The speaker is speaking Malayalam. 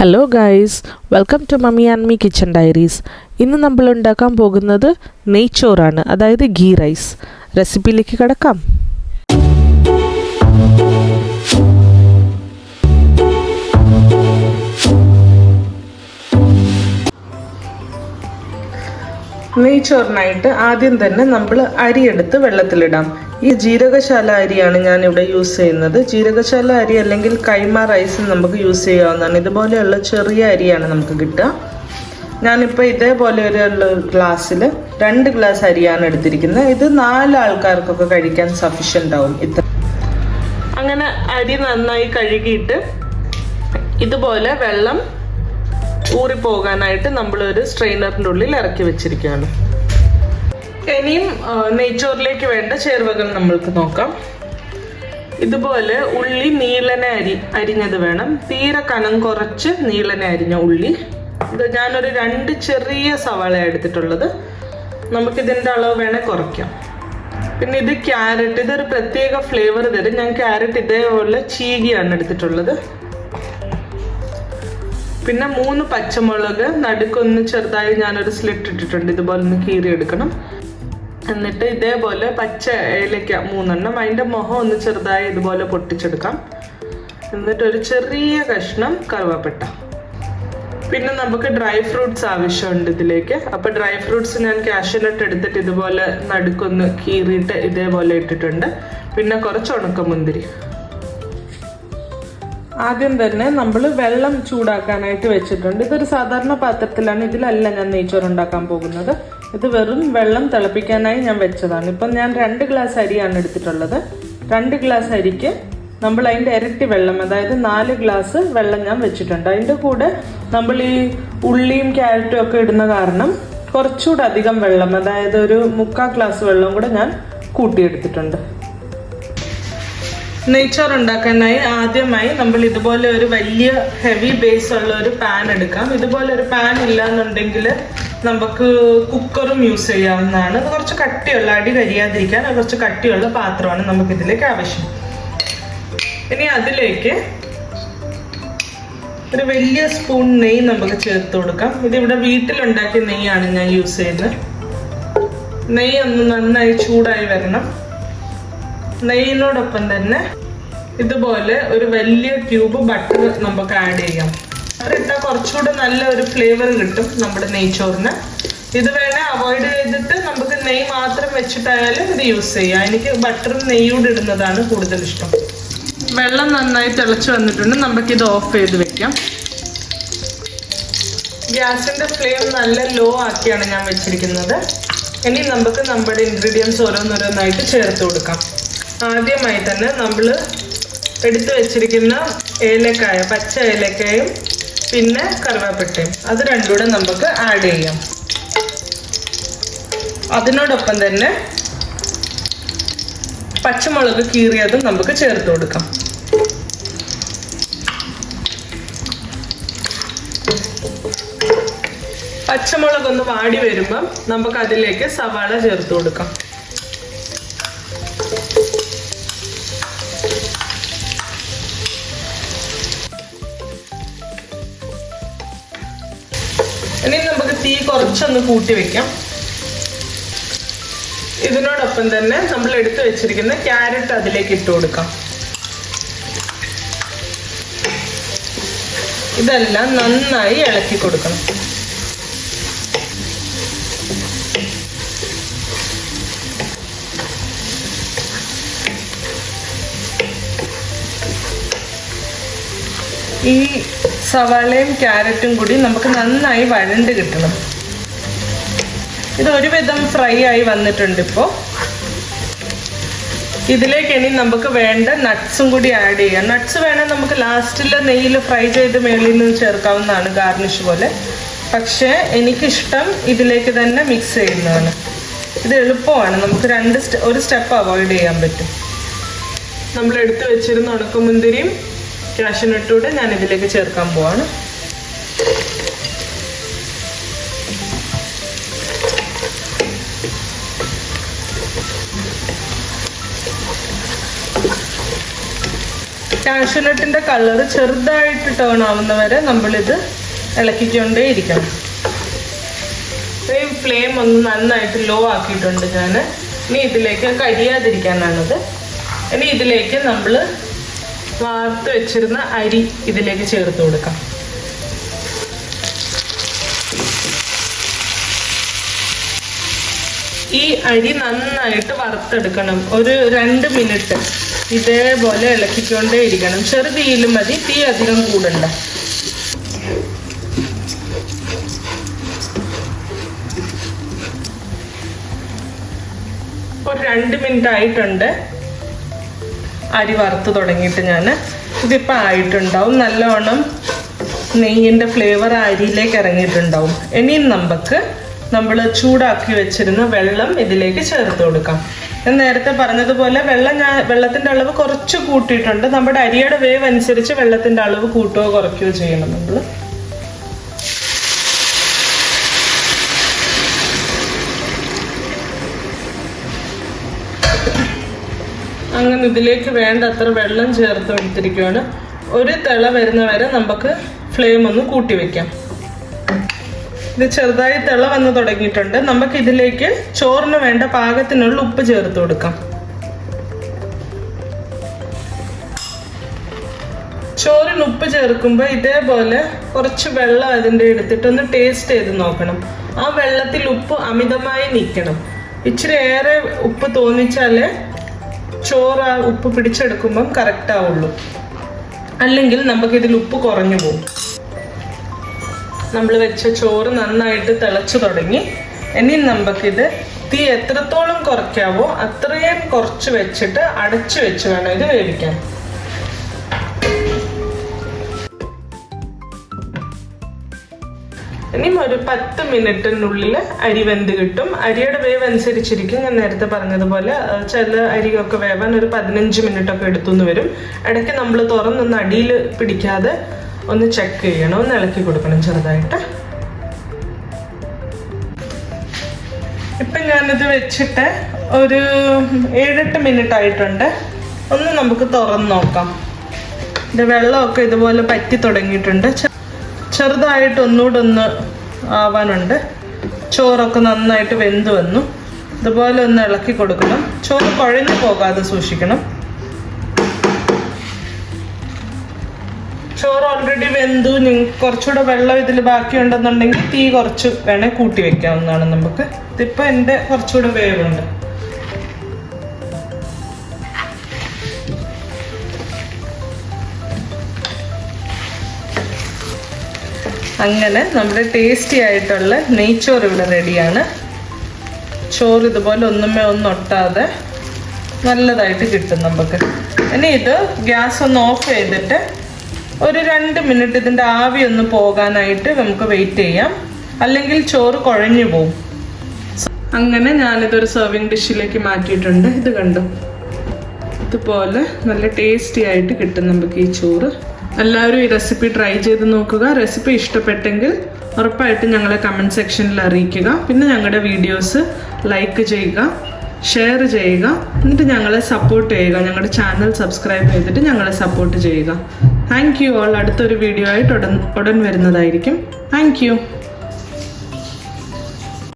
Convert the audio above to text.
Hello guys, welcome to mummy and me kitchen diaries. ഇന്ന് നമ്മൾ ഉണ്ടാക്കാൻ പോകുന്നത് നെയ്ച്ചോറാണ്, അതായത് ഗീ റൈസ്. റെസിപ്പിയിലേക്ക് കിടക്കാം. നെയ്ച്ചോറിനായിട്ട് ആദ്യം തന്നെ നമ്മൾ അരിയെടുത്ത് വെള്ളത്തിലിടാം. ഈ ജീരകശാല അരിയാണ് ഞാനിവിടെ യൂസ് ചെയ്യുന്നത്. ജീരകശാല അരി അല്ലെങ്കിൽ കൈമ റൈസ് നമുക്ക് യൂസ് ചെയ്യാവുന്നതാണ്. ഇതുപോലെയുള്ള ചെറിയ അരിയാണ് നമുക്ക് കിട്ടുക. ഞാനിപ്പോൾ ഇതേപോലെ ഒരു ഗ്ലാസ്സിൽ 2 ഗ്ലാസ് അരിയാണ് എടുത്തിരിക്കുന്നത്. ഇത് 4 ആൾക്കാർക്കൊക്കെ കഴിക്കാൻ സഫീഷ്യൻ്റ് ആവും. അങ്ങനെ അരി നന്നായി കഴുകിയിട്ട് ഇതുപോലെ വെള്ളം ഊറിപ്പോകാനായിട്ട് നമ്മളൊരു സ്ട്രെയിനറിൻ്റെ ഉള്ളിൽ ഇറക്കി വെച്ചിരിക്കുകയാണ്. ഇനിയും നെയ്ച്ചോറിലേക്ക് വേണ്ട ചേരുവകൾ നമ്മൾക്ക് നോക്കാം. ഇതുപോലെ ഉള്ളി നീളനെ അരിഞ്ഞത് വേണം. തീരെ കനം കുറച്ച് നീളനെ അരിഞ്ഞ ഉള്ളി. ഇത് ഞാനൊരു 2 ചെറിയ സവാള എടുത്തിട്ടുള്ളത്. നമുക്കിതിൻ്റെ അളവ് വേണേൽ കുറയ്ക്കാം. പിന്നെ ഇത് ക്യാരറ്റ്, ഇതൊരു പ്രത്യേക ഫ്ലേവർ തരും. ഞാൻ ക്യാരറ്റ് ഇതേപോലെ ചീകിയാണ് എടുത്തിട്ടുള്ളത്. പിന്നെ 3 പച്ചമുളക് നടുക്കൊന്ന് ചെറുതായി ഞാനൊരു സ്ലിറ്റ് ഇട്ടിട്ടുണ്ട്. ഇതുപോലെ ഒന്ന് കീറിയെടുക്കണം. എന്നിട്ട് ഇതേപോലെ പച്ച ഏലക്ക 3 എണ്ണം, അതിൻ്റെ മുഖം ഒന്ന് ചെറുതായി ഇതുപോലെ പൊട്ടിച്ചെടുക്കാം. എന്നിട്ട് ഒരു ചെറിയ കഷ്ണം കറുവാപ്പട്ട. പിന്നെ നമുക്ക് ഡ്രൈ ഫ്രൂട്ട്സ് ആവശ്യമുണ്ട് ഇതിലേക്ക്. അപ്പോൾ ഡ്രൈ ഫ്രൂട്ട്സ് ഞാൻ കാഷ്യൂനട്ട് എടുത്തിട്ട് ഇതുപോലെ നടുക്കൊന്ന് കീറിയിട്ട് ഇതേപോലെ ഇട്ടിട്ടുണ്ട്. പിന്നെ കുറച്ച് ഉണക്കമുന്തിരി. ആദ്യം തന്നെ നമ്മൾ വെള്ളം ചൂടാക്കാനായിട്ട് വെച്ചിട്ടുണ്ട്. ഇതൊരു സാധാരണ പാത്രത്തിലാണ്. ഇതിലല്ല ഞാൻ നെയ്ച്ചോറ് ഉണ്ടാക്കാൻ പോകുന്നത്. ഇത് വെറും വെള്ളം തിളപ്പിക്കാനായി ഞാൻ വെച്ചതാണ്. ഇപ്പം ഞാൻ 2 ഗ്ലാസ് അരിയാണ് എടുത്തിട്ടുള്ളത്. 2 ഗ്ലാസ് അരിക്ക് നമ്മൾ അതിൻ്റെ ഇരട്ടി വെള്ളം, അതായത് 4 ഗ്ലാസ് വെള്ളം ഞാൻ വെച്ചിട്ടുണ്ട്. അതിൻ്റെ കൂടെ നമ്മൾ ഈ ഉള്ളിയും ക്യാരറ്റും ഒക്കെ ഇടുന്ന കാരണം കുറച്ചുകൂടെ അധികം വെള്ളം, അതായത് ഒരു 3/4 ഗ്ലാസ് വെള്ളം കൂടെ ഞാൻ കൂട്ടിയെടുത്തിട്ടുണ്ട്. നെയ്ച്ചോറ് ഉണ്ടാക്കാനായി ആദ്യമായി നമ്മൾ ഇതുപോലെ ഒരു വലിയ ഹെവി ബേസ് ഉള്ള ഒരു പാൻ എടുക്കാം. ഇതുപോലെ ഒരു പാൻ ഇല്ലാന്നുണ്ടെങ്കിൽ നമുക്ക് കുക്കറും യൂസ് ചെയ്യാവുന്നതാണ്. അത് കുറച്ച് കട്ടിയുള്ള, അടി കരിയാതിരിക്കാൻ കുറച്ച് കട്ടിയുള്ള പാത്രമാണ് നമുക്കിതിലേക്ക് ആവശ്യം. ഇനി അതിലേക്ക് ഒരു വലിയ സ്പൂൺ നെയ്യ് നമുക്ക് ചേർത്ത് കൊടുക്കാം. ഇതിവിടെ വീട്ടിലുണ്ടാക്കിയ നെയ്യാണ് ഞാൻ യൂസ് ചെയ്യുന്നത്. നെയ്യ് ഒന്ന് നന്നായി ചൂടായി വരണം. നെയ്യിനോടൊപ്പം തന്നെ ഇതുപോലെ ഒരു വലിയ ക്യൂബ് ബട്ടർ നമുക്ക് ആഡ് ചെയ്യാം. ബട്ടർ ഇട്ടാൽ കുറച്ചുകൂടെ നല്ല ഒരു ഫ്ലേവർ കിട്ടും നമ്മുടെ നെയ്ച്ചോറിന്. ഇത് വേണേൽ അവോയ്ഡ് ചെയ്തിട്ട് നമുക്ക് നെയ്യ് മാത്രം വെച്ചിട്ടായാലും ഇത് യൂസ് ചെയ്യാം. എനിക്ക് ബട്ടറും നെയ്യൂടെ ഇടുന്നതാണ് കൂടുതൽ ഇഷ്ടം. വെള്ളം നന്നായി തിളച്ച് വന്നിട്ടുണ്ട്. നമുക്കിത് ഓഫ് ചെയ്ത് വെക്കാം. ഗ്യാസിൻ്റെ ഫ്ലെയിം നല്ല ലോ ആക്കിയാണ് ഞാൻ വെച്ചിരിക്കുന്നത്. ഇനി നമുക്ക് നമ്മുടെ ഇൻഗ്രീഡിയൻസ് ഓരോന്നോരോന്നായിട്ട് ചേർത്ത് കൊടുക്കാം. ആദ്യമായി തന്നെ നമ്മൾ എടുത്തു വെച്ചിരിക്കുന്ന ഏലക്കായ, പച്ച ഏലക്കായും പിന്നെ കറുവാപ്പട്ടയും, അത് രണ്ടും കൂടെ നമുക്ക് ആഡ് ചെയ്യാം. അതിനോടൊപ്പം തന്നെ പച്ചമുളക് കീറിയതും നമുക്ക് ചേർത്ത് കൊടുക്കാം. പച്ചമുളകൊന്ന് വാടി വരുമ്പം നമുക്ക് അതിലേക്ക് സവാള ചേർത്ത് കൊടുക്കാം. ഇനി നമുക്ക് തീ കുറച്ചൊന്ന് കൂട്ടി വെക്കാം. ഇതിനോടൊപ്പം തന്നെ നമ്മൾ എടുത്തു വെച്ചിരിക്കുന്ന ക്യാരറ്റ് അതിലേക്ക് ഇട്ട് കൊടുക്കാം. ഇതെല്ലാം നന്നായി ഇളക്കി കൊടുക്കണം. ഈ സവാളയും ക്യാരറ്റും കൂടി നമുക്ക് നന്നായി വഴണ്ട് കിട്ടണം. ഇത് ഒരുവിധം ഫ്രൈ ആയി വന്നിട്ടുണ്ട്. ഇപ്പോൾ ഇതിലേക്ക് ഇനി നമുക്ക് വേണ്ട നട്ട്സും കൂടി ആഡ് ചെയ്യാം. നട്ട്സ് വേണേൽ നമുക്ക് ലാസ്റ്റിൽ നെയ്യിൽ ഫ്രൈ ചെയ്ത് മേളിൽ നിന്ന് ചേർക്കാവുന്നതാണ്, ഗാർണിഷ് പോലെ. പക്ഷേ എനിക്കിഷ്ടം ഇതിലേക്ക് തന്നെ മിക്സ് ചെയ്യുന്നതാണ്. ഇത് എളുപ്പമാണ്. നമുക്ക് ഒരു സ്റ്റെപ്പ് അവോയ്ഡ് ചെയ്യാൻ പറ്റും. നമ്മൾ എടുത്തു വെച്ചിരുന്ന ഉണക്കമുന്തിരിയും കാഷ്യൂനട്ടൂടെ ഞാൻ ഇതിലേക്ക് ചേർക്കാൻ പോവാണ്. കാഷ്യൂനട്ടിൻ്റെ കളറ് ചെറുതായിട്ട് ടേൺ ആവുന്നവരെ നമ്മളിത് ഇളക്കിക്കൊണ്ടേയിരിക്കണം. ഫ്ലെയിം ഒന്ന് നന്നായിട്ട് ലോ ആക്കിയിട്ടുണ്ട് ഞാൻ. ഇനി ഇതിലേക്ക് കരിയാതിരിക്കാനാണത്. ഇനി ഇതിലേക്ക് നമ്മൾ വാർത്ത് വെച്ചിരുന്ന അരി ഇതിലേക്ക് ചേർത്ത് കൊടുക്കാം. ഈ അരി നന്നായിട്ട് വറുത്തെടുക്കണം. ഒരു 2 മിനിറ്റ് ഇതേപോലെ ഇളക്കിക്കൊണ്ടേ ഇരിക്കണം. ചെറുതീയിലും മതി, തീ അധികം കൂടണ്ട. ഒരു 2 മിനിറ്റ് ആയിട്ടുണ്ട് അരി വറുത്ത് തുടങ്ങിയിട്ട്. ഇതിപ്പോൾ ആയിട്ടുണ്ടാവും. നല്ലോണം നെയ്യിൻ്റെ ഫ്ലേവർ അരിയിലേക്ക് ഇറങ്ങിയിട്ടുണ്ടാവും. ഇനിയും നമ്മൾ ചൂടാക്കി വെച്ചിരുന്ന വെള്ളം ഇതിലേക്ക് ചേർത്ത് കൊടുക്കാം. ഞാൻ നേരത്തെ പറഞ്ഞതുപോലെ വെള്ളത്തിൻ്റെ അളവ് കുറച്ച് കൂട്ടിയിട്ടുണ്ട്. നമ്മുടെ അരിയുടെ വേവ് അനുസരിച്ച് വെള്ളത്തിൻ്റെ അളവ് കൂട്ടുകയോ കുറയ്ക്കുകയോ ചെയ്യണം നമ്മൾ. അങ്ങനെ ഇതിലേക്ക് വേണ്ടത്ര വെള്ളം ചേർത്ത് എടുത്തിരിക്കുകയാണ്. ഒരു തിള വരുന്ന വരെ നമുക്ക് ഫ്ലെയിം ഒന്ന് കൂട്ടി വെക്കാം. ഇത് ചെറുതായി തിള വന്ന് തുടങ്ങിയിട്ടുണ്ട്. നമുക്ക് ഇതിലേക്ക് ചോറിന് വേണ്ട പാകത്തിനുള്ള ഉപ്പ് ചേർത്ത് കൊടുക്കാം. ചോറിന് ഉപ്പ് ചേർക്കുമ്പോൾ ഇതേപോലെ കുറച്ച് വെള്ളം അതിൻ്റെ എടുത്തിട്ടൊന്ന് ടേസ്റ്റ് ചെയ്ത് നോക്കണം. ആ വെള്ളത്തിൽ ഉപ്പ് അമിതമായി നിൽക്കണം. ഇച്ചിരി ഏറെ ഉപ്പ് തോന്നിച്ചാലേ ചോറ് ആ ഉപ്പ് പിടിച്ചെടുക്കുമ്പം കറക്റ്റ് ആവുള്ളൂ. അല്ലെങ്കിൽ നമുക്കിതിൽ ഉപ്പ് കുറഞ്ഞു പോകും. നമ്മൾ വെച്ച ചോറ് നന്നായിട്ട് തിളച്ചു തുടങ്ങി. ഇനി നമുക്കിത് തീ എത്രത്തോളം കുറയ്ക്കാവോ അത്രയും കുറച്ച് വെച്ചിട്ട് അടച്ചു വെച്ച് വേണം ഇത് വേവിക്കാൻ. ഇനിയും ഒരു 10 മിനിറ്റിനുള്ളിൽ അരി വെന്ത് കിട്ടും. അരിയുടെ വേവ് അനുസരിച്ചിരിക്കും. ഞാൻ നേരത്തെ പറഞ്ഞതുപോലെ ചില അരിയൊക്കെ വേവാൻ ഒരു 15 മിനിറ്റൊക്കെ എടുത്തുനിന്ന് വരും. ഇടയ്ക്ക് നമ്മൾ തുറന്നൊന്ന് അടിയിൽ പിടിക്കാതെ ഒന്ന് ചെക്ക് ചെയ്യണം, ഒന്ന് ഇളക്കി കൊടുക്കണം ചെറുതായിട്ട്. ഇപ്പം ഞാനിത് വെച്ചിട്ട് ഒരു 7-8 മിനിറ്റ് ആയിട്ടുണ്ട്. ഒന്ന് നമുക്ക് തുറന്ന് നോക്കാം. ഇത് വെള്ളമൊക്കെ ഇതുപോലെ പറ്റി തുടങ്ങിയിട്ടുണ്ട്. ചെറുതായിട്ട് ഒന്നുകൂടെ ഒന്ന് ആവാനുണ്ട്. ചോറൊക്കെ നന്നായിട്ട് വെന്ത് വന്നു. ഇതുപോലെ ഒന്ന് ഇളക്കി കൊടുക്കണം. ചോറ് കുഴഞ്ഞു പോകാതെ സൂക്ഷിക്കണം. ചോറ് ഓൾറെഡി വെന്തു. കുറച്ചുകൂടെ വെള്ളം ഇതിൽ ബാക്കിയുണ്ടെന്നുണ്ടെങ്കിൽ തീ കുറച്ച് വേണേൽ കൂട്ടി വെക്കാവുന്നതാണ് നമുക്ക്. ഇതിപ്പോൾ എൻ്റെ കുറച്ചുകൂടെ വേവുണ്ട്. അങ്ങനെ നമ്മുടെ ടേസ്റ്റി ആയിട്ടുള്ള നെയ്ച്ചോറ് ഇവിടെ റെഡിയാണ്. ചോറ് ഇതുപോലെ ഒന്നൊട്ടാതെ നല്ലതായിട്ട് കിട്ടും നമുക്ക്. ഇനി ഇത് ഗ്യാസ് ഒന്ന് ഓഫ് ചെയ്തിട്ട് ഒരു 2 മിനിറ്റ് ഇതിൻ്റെ ആവി ഒന്ന് പോകാനായിട്ട് നമുക്ക് വെയിറ്റ് ചെയ്യാം. അല്ലെങ്കിൽ ചോറ് കുഴഞ്ഞു പോകും. അങ്ങനെ ഞാനിതൊരു സെർവിങ് ഡിഷിലേക്ക് മാറ്റിയിട്ടുണ്ട്. ഇത് കണ്ടു, ഇതുപോലെ നല്ല ടേസ്റ്റി ആയിട്ട് കിട്ടും നമുക്ക് ഈ ചോറ്. എല്ലാവരും ഈ റെസിപ്പി ട്രൈ ചെയ്ത് നോക്കുക. റെസിപ്പി ഇഷ്ടപ്പെട്ടെങ്കിൽ ഉറപ്പായിട്ടും ഞങ്ങളെ കമൻറ്റ് സെക്ഷനിൽ അറിയിക്കുക. പിന്നെ ഞങ്ങളുടെ വീഡിയോസ് ലൈക്ക് ചെയ്യുക, ഷെയർ ചെയ്യുക. എന്നിട്ട് ഞങ്ങളെ സപ്പോർട്ട് ചെയ്യുക. ഞങ്ങളുടെ ചാനൽ സബ്സ്ക്രൈബ് ചെയ്തിട്ട് ഞങ്ങളെ സപ്പോർട്ട് ചെയ്യുക. Thank you all. അടുത്തൊരു വീഡിയോ ആയിട്ട് ഉടൻ വരുന്നതായിരിക്കും. Thank you.